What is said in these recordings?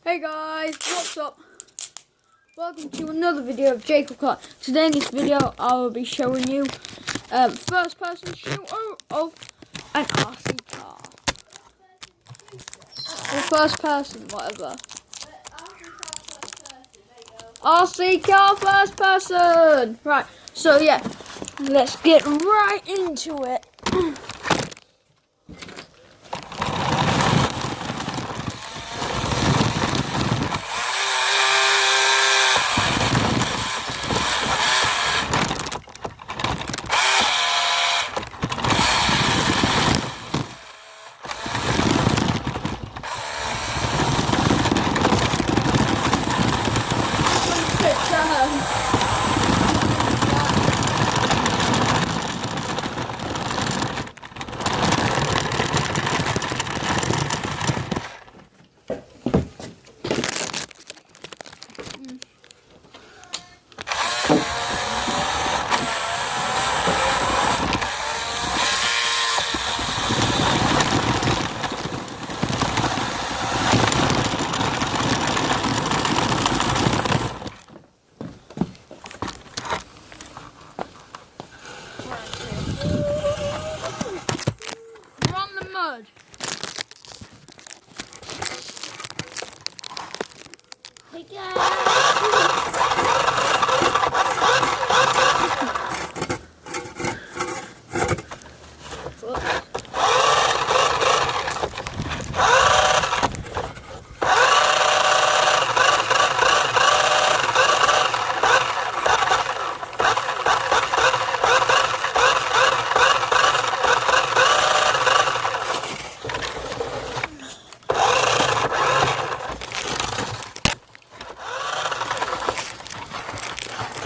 Hey guys, what's up? Welcome to another video of Jacob Clark. Today in this video I will be showing you first person shooter of an RC car. Or first person, whatever. RC car first person! Right, so yeah, let's get right into it. Mud. Hey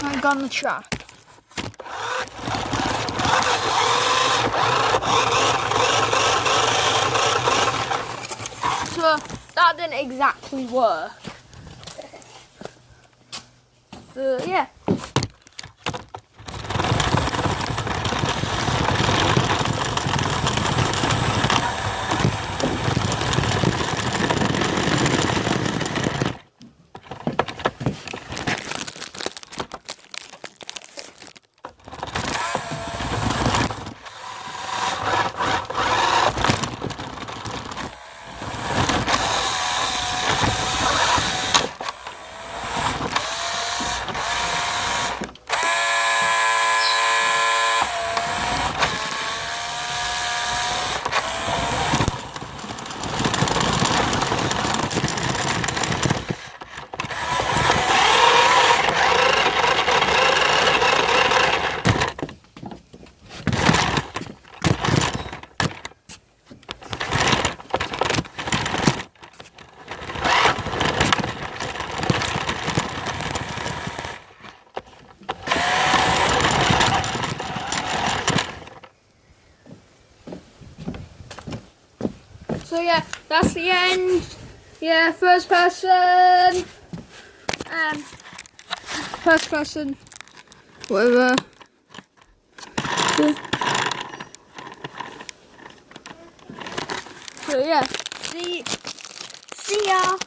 I got on the track. So that didn't exactly work. So yeah. So yeah, that's the end. Yeah, first person, whatever. So yeah, see ya.